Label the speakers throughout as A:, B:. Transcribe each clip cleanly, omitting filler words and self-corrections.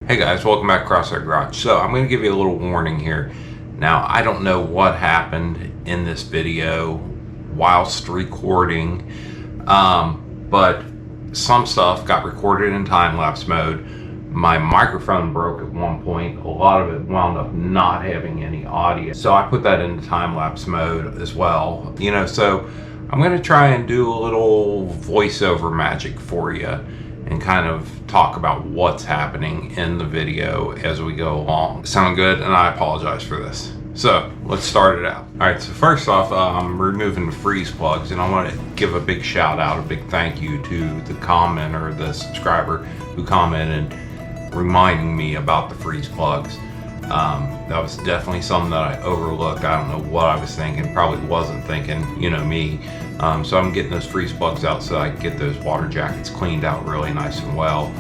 A: Hey guys, welcome back to Crosshair Garage. So I'm going to give you a little warning here. Now, I don't know what happened in this video whilst recording, but some stuff got recorded in time-lapse mode. My microphone broke at one point. A lot of it wound up not having any audio. So I put that into time-lapse mode as well. So I'm going to try and do a little voiceover magic for you and kind of talk about what's happening in the video as we go along. Sound good? And I apologize for this. So let's start it out. All right, so first off, I'm removing the freeze plugs, and I want to give a big shout out, a big thank you to the commenter, the subscriber who commented reminding me about the freeze plugs. That was definitely something that I overlooked. I don't know what I was thinking, probably wasn't thinking, me. So I'm getting those freeze plugs out so I can get those water jackets cleaned out really nice and well,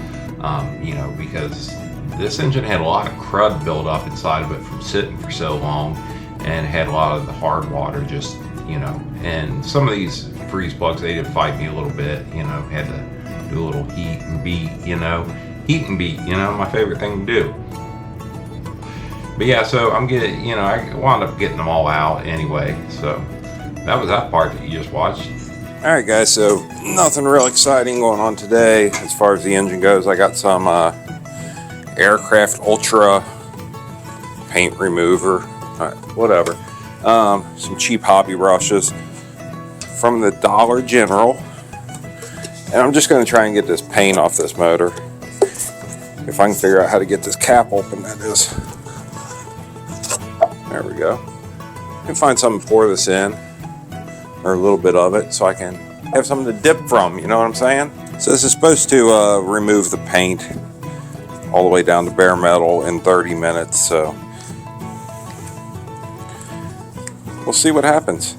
A: because this engine had a lot of crud built up inside of it from sitting for so long, and had a lot of the hard water just, and some of these freeze plugs, they did fight me a little bit, had to do a little heat and beat, my favorite thing to do. But yeah, so I'm getting, I wound up getting them all out anyway, so that was that part that you just watched.
B: Alright guys, so nothing real exciting going on today as far as the engine goes. I got some Aircraft Ultra paint remover, whatever. Some cheap hobby brushes from the Dollar General. And I'm just going to try and get this paint off this motor. If I can figure out how to get this cap open, that is. There we go. I can find something to pour this in, or a little bit of it, so I can have something to dip from, you know what I'm saying? So this is supposed to remove the paint all the way down to bare metal in 30 minutes, so we'll see what happens.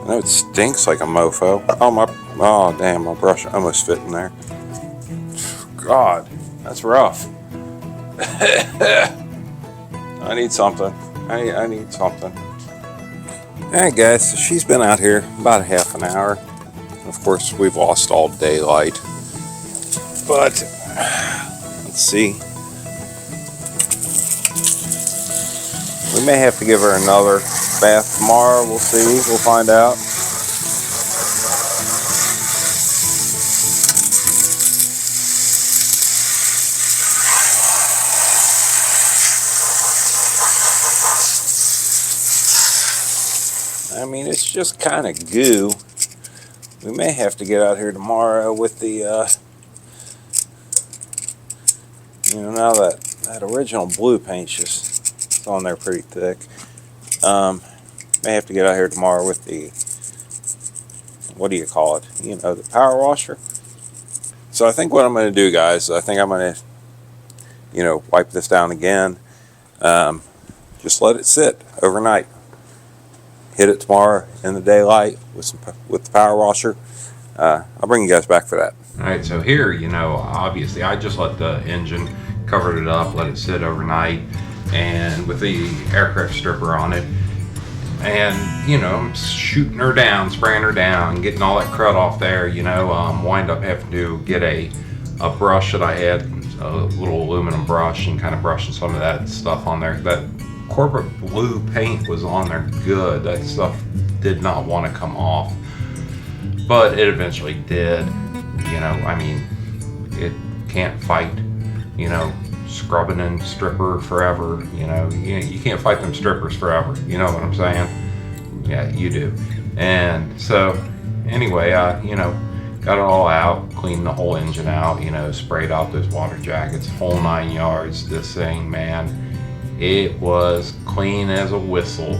B: I know it stinks like a mofo. Oh damn, my brush almost fit in there. God, that's rough. I need something. I need something. Alright guys, so she's been out here about a half an hour. Of course, we've lost all daylight. But, let's see. We may have to give her another bath tomorrow. We'll see. We'll find out. I mean, it's just kind of goo. We may have to get out here tomorrow with the, now that original blue paint's just on there pretty thick. May have to get out here tomorrow with the, what do you call it? The power washer. So I think what I'm going to do, guys, I think I'm going to, wipe this down again. Just let it sit overnight. Hit it tomorrow in the daylight with the power washer. I'll bring you guys back for that.
A: All right, so here, obviously I just let the engine, covered it up, let it sit overnight, and with the aircraft stripper on it, and I'm shooting her down, spraying her down, getting all that crud off there. Wind up having to get a brush that I had, a little aluminum brush, and kind of brushing some of that stuff on there. That corporate blue paint was on there good. That stuff did not want to come off, but it eventually did. It can't fight, scrubbing and stripper forever. You can't fight them strippers forever. You know what I'm saying? Yeah, you do. And so anyway, got it all out, cleaned the whole engine out, sprayed out those water jackets, whole 9 yards. This thing, man, it was clean as a whistle.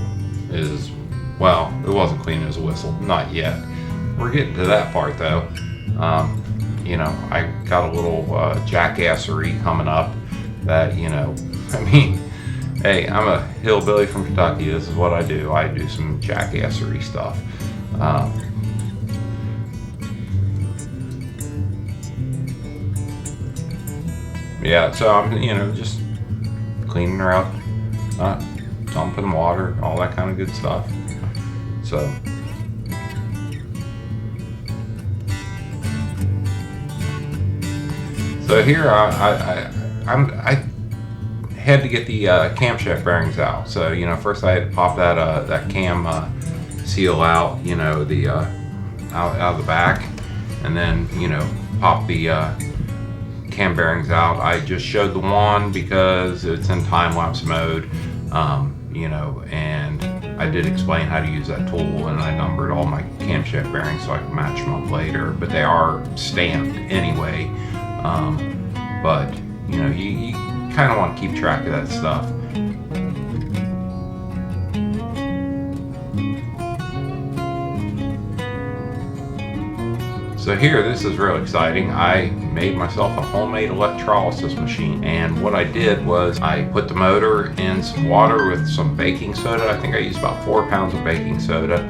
A: Well, it wasn't clean as a whistle, not yet. We're getting to that part though. I got a little jackassery coming up that, hey, I'm a hillbilly from Kentucky. This is what I do. I do some jackassery stuff. Yeah, so I'm, just cleaning her out, dumping water, all that kind of good stuff. So So here I had to get the camshaft bearings out. So first I had to pop that cam seal out, the out of the back, and then pop the cam bearings out. I just showed the one because it's in time-lapse mode, and I did explain how to use that tool, and I numbered all my camshaft bearings so I can match them up later, but they are stamped anyway. But you kind of want to keep track of that stuff. So here, this is real exciting. I made myself a homemade electrolysis machine, and what I did was I put the motor in some water with some baking soda. I think I used about 4 pounds of baking soda,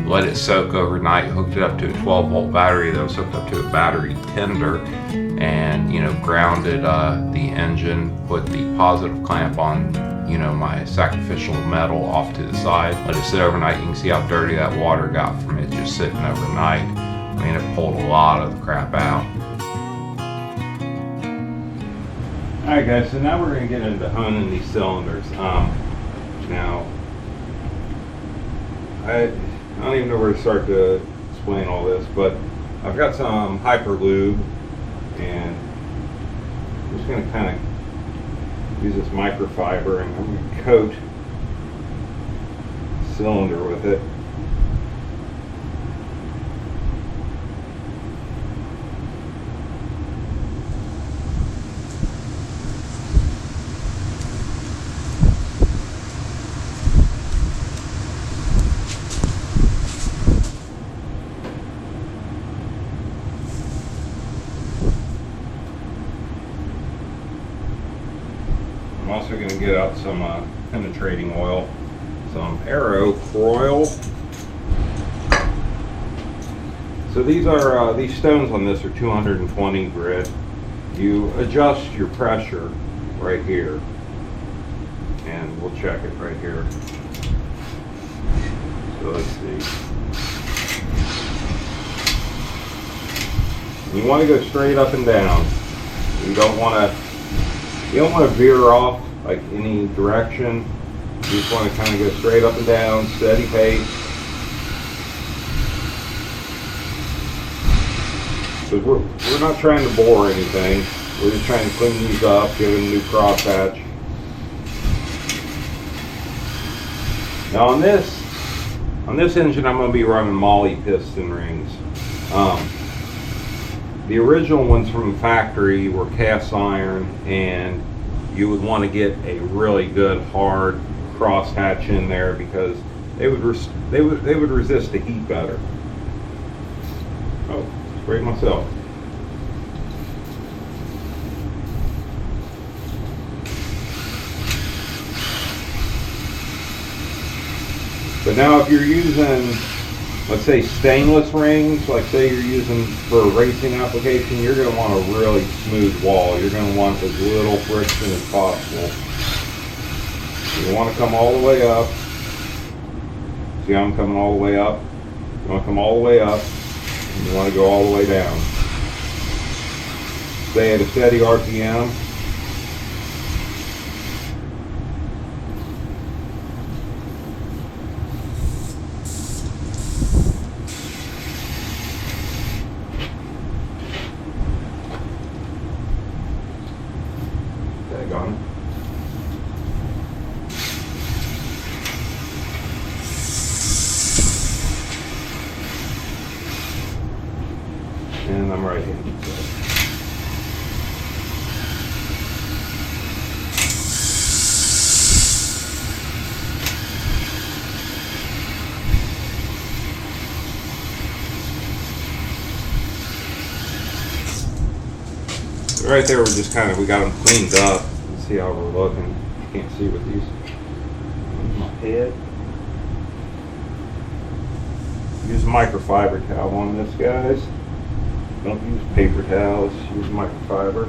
A: let it soak overnight, hooked it up to a 12-volt battery that was hooked up to a battery tender, and grounded the engine, put the positive clamp on my sacrificial metal off to the side, let it sit overnight. You can see how dirty that water got from it just sitting overnight. I mean, it pulled a lot of the crap out. Alright guys, so now we're going to get into honing these cylinders. Now, I don't even know where to start to explain all this, but I've got some hyper lube, and I'm just going to kind of use this microfiber, and I'm going to coat the cylinder with it. I'm also going to get out some penetrating oil, some Aerocroil. So these stones on this are 220 grit. You adjust your pressure right here, and we'll check it right here. So let's see. You want to go straight up and down. You don't want to veer off like any direction. You just want to kind of go straight up and down, steady pace. Because we're not trying to bore anything. We're just trying to clean these up, give them a new crosshatch. Now on this engine, I'm going to be running Molly piston rings. The original ones from the factory were cast iron, and you would want to get a really good hard crosshatch in there because they would resist the heat better. Oh, sprayed myself. But now if you're using, let's say, stainless rings, like say you're using for a racing application, you're going to want a really smooth wall. You're going to want as little friction as possible. You want to come all the way up. See how I'm coming all the way up? You want to come all the way up, and you want to go all the way down. Stay at a steady RPM. And I'm right-handed. So right there, we got them cleaned up. Let's see how we're looking. You can't see with these. My head. Use a microfiber towel on this, guys. Don't use paper towels, use microfiber.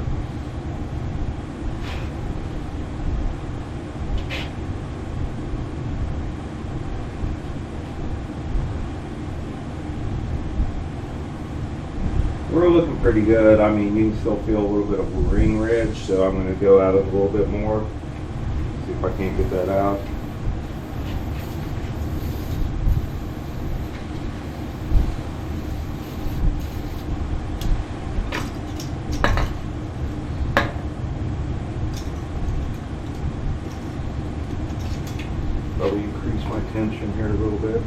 B: We're looking pretty good. I mean, you can still feel a little bit of a ring ridge, so I'm going to go at it a little bit more. See if I can't get that out. Probably increase my tension here a little bit.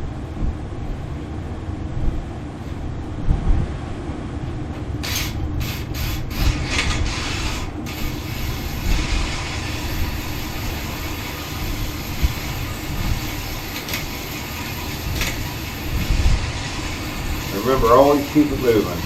B: Remember, always keep it moving.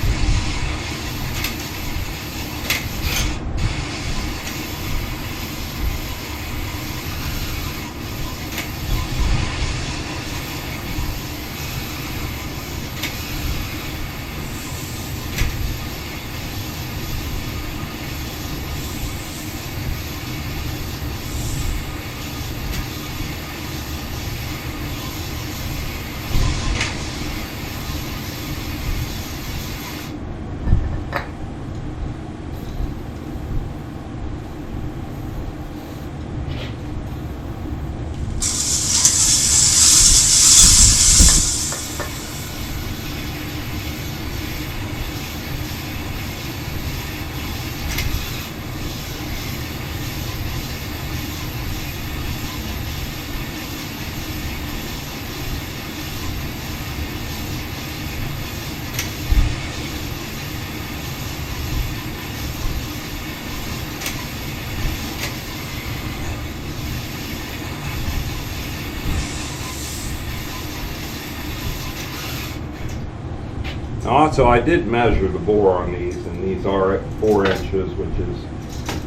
B: Also, I did measure the bore on these, and these are at 4 inches, which is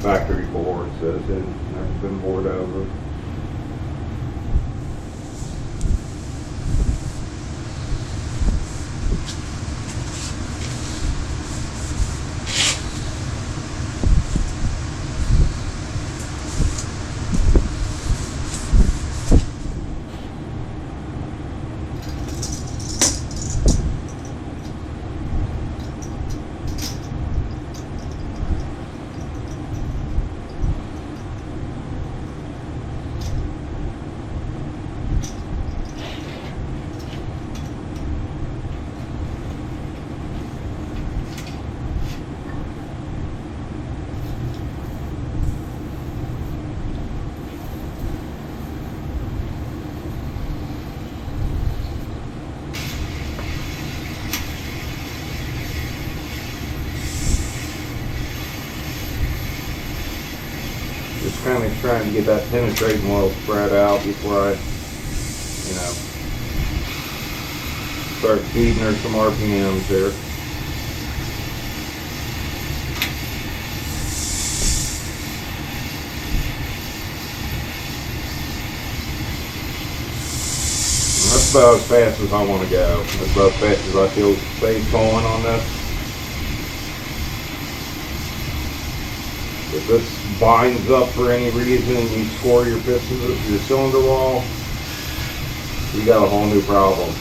B: factory bore. It says it never been bored over. Just kind of trying to get that penetrating oil spread out before I, start feeding her some RPMs here. And that's about as fast as I want to go. That's about as fast as I feel safe going on this. If this binds up for any reason and you score your pistons, your cylinder wall, you got a whole new problem.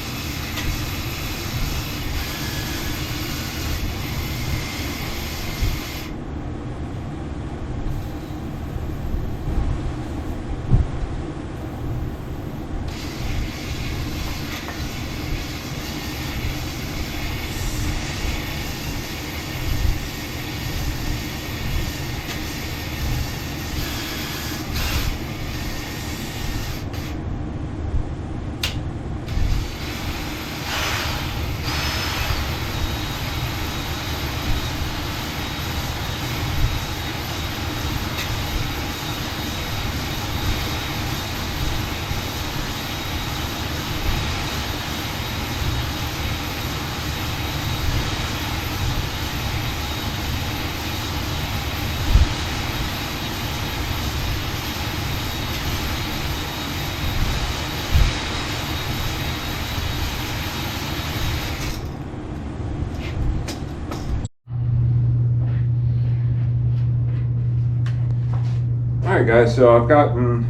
B: Alright guys, so I've gotten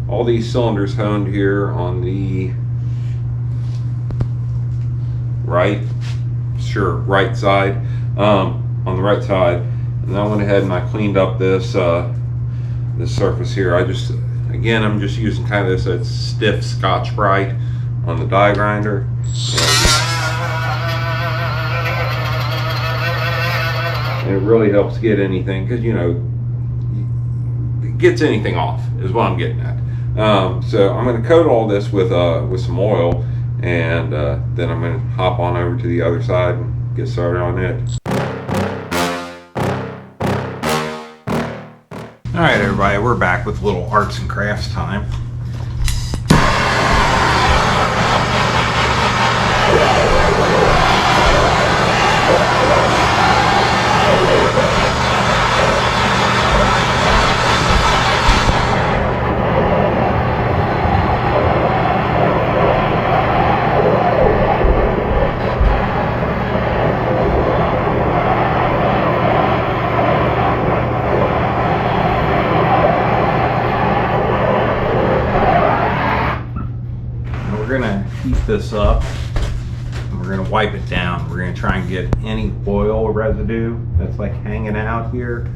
B: all these cylinders honed here on the right
A: sure right side, on the right side. And then I went ahead and I cleaned up this this surface here. I'm just using kind of this stiff Scotch-Brite on the die grinder. And it really helps get anything, because it gets anything off is what I'm getting at. So I'm going to coat all this with some oil, and then I'm going to hop on over to the other side and get started on it. All right, everybody, we're back with a little arts and crafts time. We're gonna heat this up and we're gonna wipe it down. We're gonna try and get any oil residue that's like hanging out here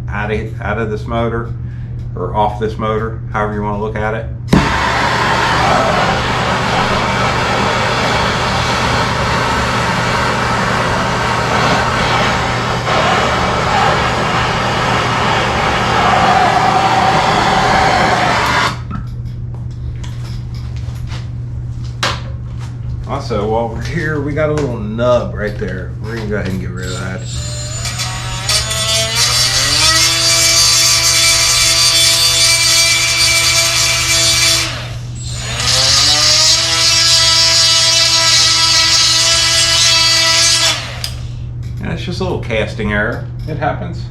A: out of this motor, or off this motor, however you want to look at it. Also, while we're here, we got a little nub right there. We're gonna go ahead and get rid of that. Yeah, it's just a little casting error. It happens.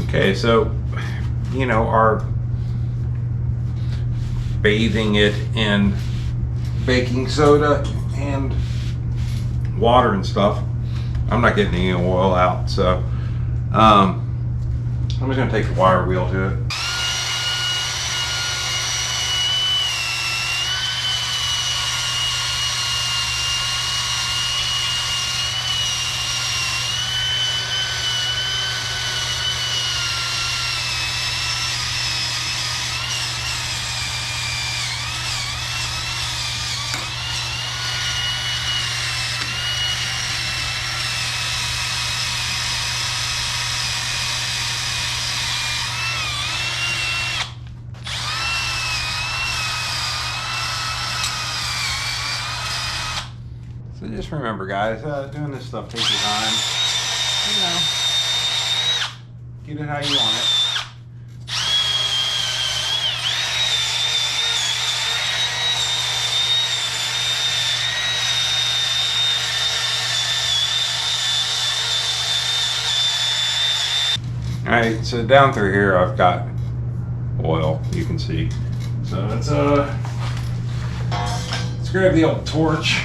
A: Okay, so, our bathing it in baking soda and water and stuff, I'm not getting any oil out, so I'm just going to take the wire wheel to it. So just remember, guys, doing this stuff takes your time. Get it how you want it. All right, so down through here, I've got oil, you can see. So let's grab the old torch.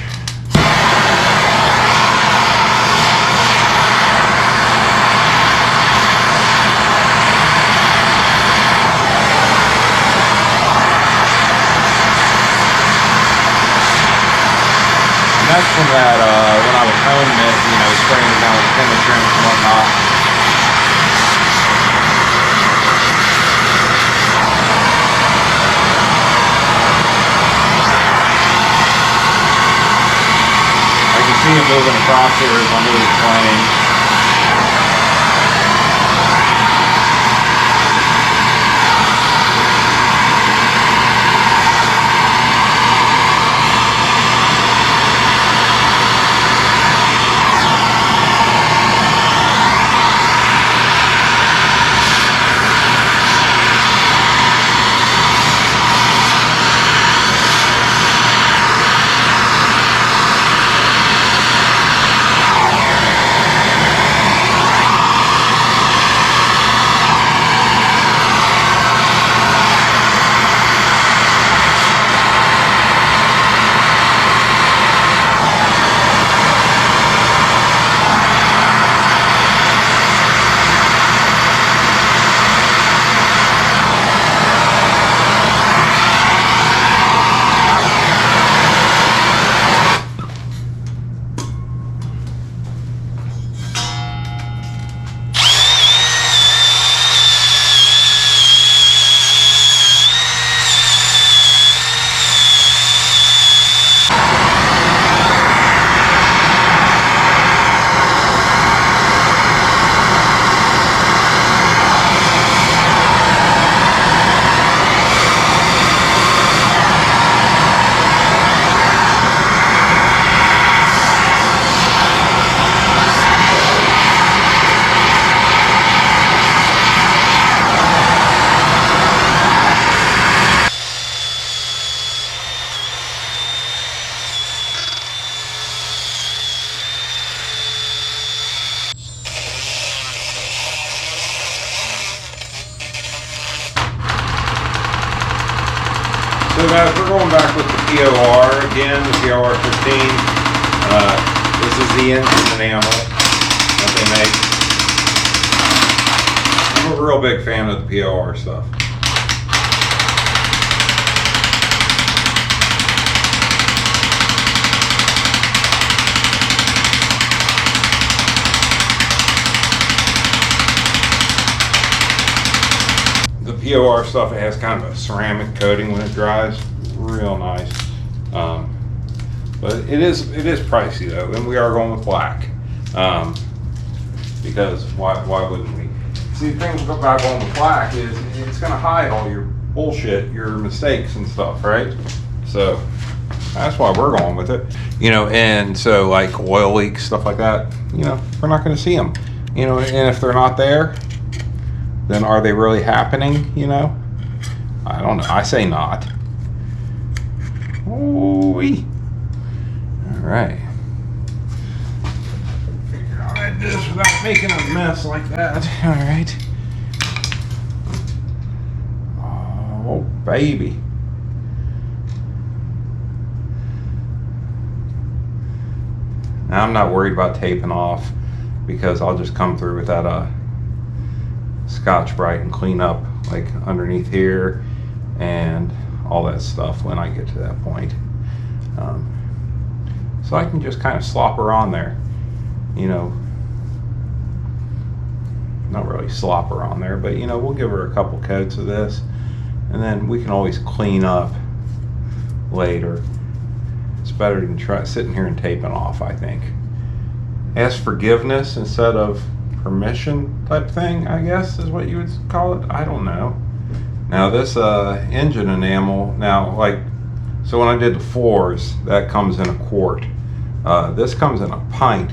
A: That's from that, when I was honing it, spraying it down with penetrant and whatnot. I can see it moving across here as I'm really playing. again, the POR15. This is the engine enamel that they make. I'm a real big fan of the POR stuff. The POR stuff, it has kind of a ceramic coating when it dries, real nice. But it is pricey though, and we are going with black, because why wouldn't we? See, the thing about going with black is it's going to hide all your bullshit, your mistakes and stuff, right? So that's why we're going with it, you know. And so like oil leaks, stuff like that, you know, we're not going to see them, you know. And if they're not there, then are they really happening, you know? I don't know. I say not. Ooh-wee. All right. Figure out how to do this without making a mess like that. All right. Oh, baby. Now I'm not worried about taping off because I'll just come through with that Scotch-Brite and clean up like underneath here and all that stuff when I get to that point. So I can just kind of slop her on there, you know. Not really slop her on there, but you know, we'll give her a couple coats of this and then we can always clean up later. It's better than sitting here and taping off, I think. Ask forgiveness instead of permission type thing, I guess is what you would call it. I don't know. Now this engine enamel, now like, so when I did the floors, that comes in a quart. This comes in a pint,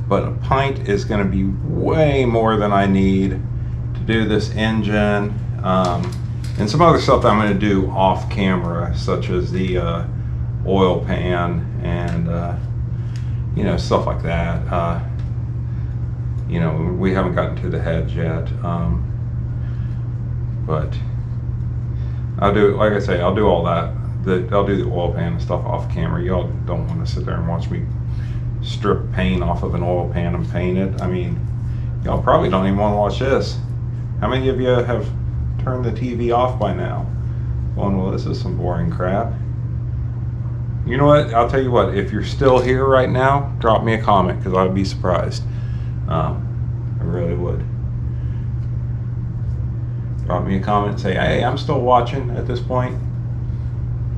A: but a pint is going to be way more than I need to do this engine and some other stuff I'm going to do off camera, such as the oil pan and you know, stuff like that. You know, we haven't gotten to the heads yet, but I'll do, like I say, I'll do all that. I'll do the oil pan and stuff off camera. Y'all don't want to sit there and watch me strip paint off of an oil pan and paint it. I mean, y'all probably don't even want to watch this. How many of you have turned the TV off by now? Going, well, this is some boring crap. You know what? I'll tell you what, if you're still here right now, drop me a comment because I'd be surprised. I really would. Drop me a comment and say, hey, I'm still watching at this point.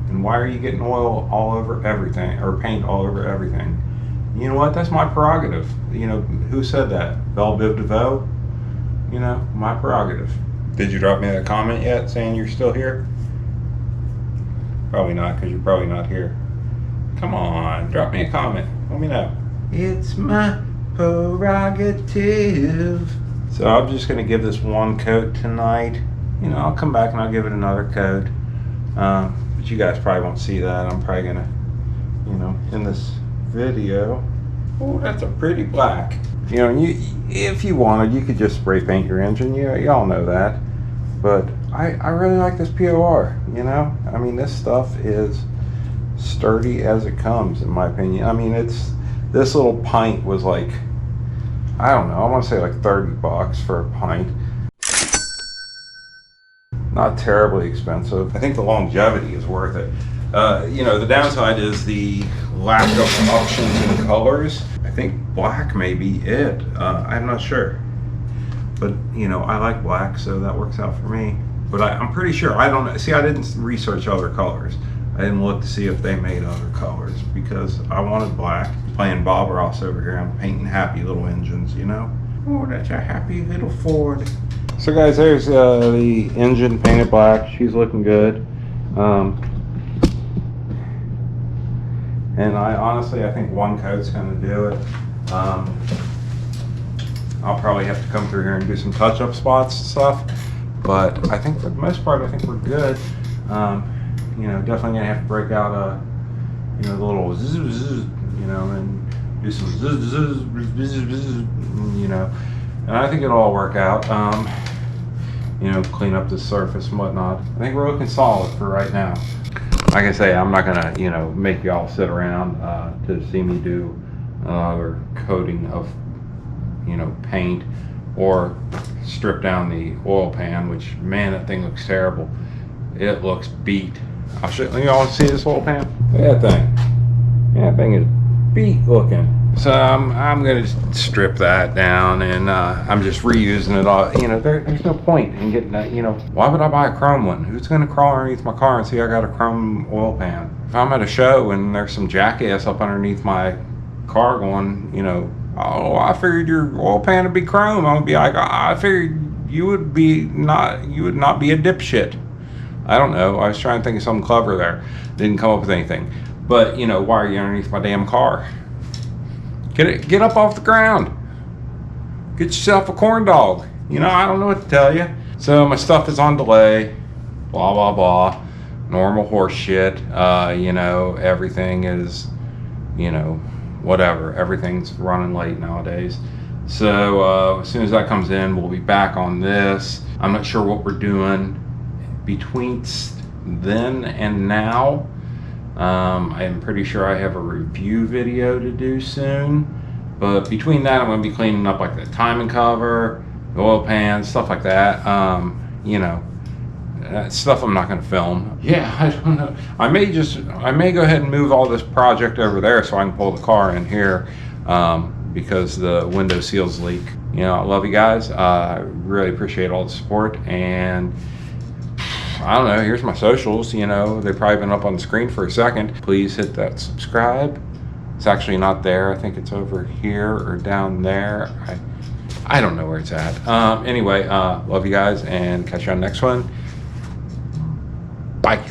A: And why are you getting oil all over everything, or paint all over everything? You know what? That's my prerogative. You know, who said that? Belle Biv DeVoe? You know, my prerogative. Did you drop me that comment yet saying you're still here? Probably not, because you're probably not here. Come on, drop me a comment. Let me know. It's my prerogative. So I'm just going to give this one coat tonight. You know, I'll come back and I'll give it another coat. But you guys probably won't see that. I'm probably going to, you know, in this video. Oh, that's a pretty black. You know, if you wanted, you could just spray paint your engine. Y'all know that. But I really like this POR, you know. I mean, this stuff is sturdy as it comes, in my opinion. I mean, this little pint was like, I don't know, I want to say like $30 for a pint. Not terribly expensive. I think the longevity is worth it. You know, the downside is the lack of options and colors. I think black may be it. I'm not sure. But, you know, I like black, so that works out for me. But I'm pretty sure, I don't know. See, I didn't research other colors. I didn't look to see if they made other colors because I wanted black. Playing Bob Ross over here. I'm painting happy little engines, you know. Oh, that's a happy little Ford. So guys, there's the engine painted black. She's looking good. And I honestly think one coat's going to do it. I'll probably have to come through here and do some touch-up spots and stuff. But I think for the most part, I think we're good. You know, definitely gonna have to break out you know, the little zzz, you know, and do some zzz, you know, and I think it'll all work out. You know, clean up the surface and whatnot. I think we're looking solid for right now. like I say, I'm not gonna, you know, make y'all sit around to see me do another coating of, you know, paint or strip down the oil pan, which, man, that thing looks terrible. It looks beat. I'll show you. All see this oil pan? Look at that thing. Yeah, that thing is beat looking. So I'm gonna strip that down, and I'm just reusing it all. You know, there's no point in getting that. You know, why would I buy a chrome one? Who's gonna crawl underneath my car and see I got a chrome oil pan? If I'm at a show and there's some jackass up underneath my car going, you know, oh, I figured your oil pan would be chrome, I'm gonna be like, I figured you would not be a dipshit. I don't know. I was trying to think of something clever there. Didn't come up with anything. But, you know, why are you underneath my damn car? Get up off the ground. Get yourself a corn dog. You know, I don't know what to tell you. So my stuff is on delay. Blah, blah, blah. Normal horse shit. You know, everything is, you know, whatever. Everything's running late nowadays. So as soon as that comes in, we'll be back on this. I'm not sure what we're doing between then and now. I am pretty sure I have a review video to do soon, but between that I'm going to be cleaning up like the timing cover, the oil pan, stuff like that. You know, stuff I'm not going to film. Yeah, I don't know. I may go ahead and move all this project over there so I can pull the car in here, because the window seals leak. You know, I love you guys. I really appreciate all the support, and I don't know, here's my socials. You know, they've probably been up on the screen for a second. Please hit that subscribe. It's actually not there. I think it's over here or down there. I don't know where it's at. Anyway, love you guys, and catch you on the next one. Bye.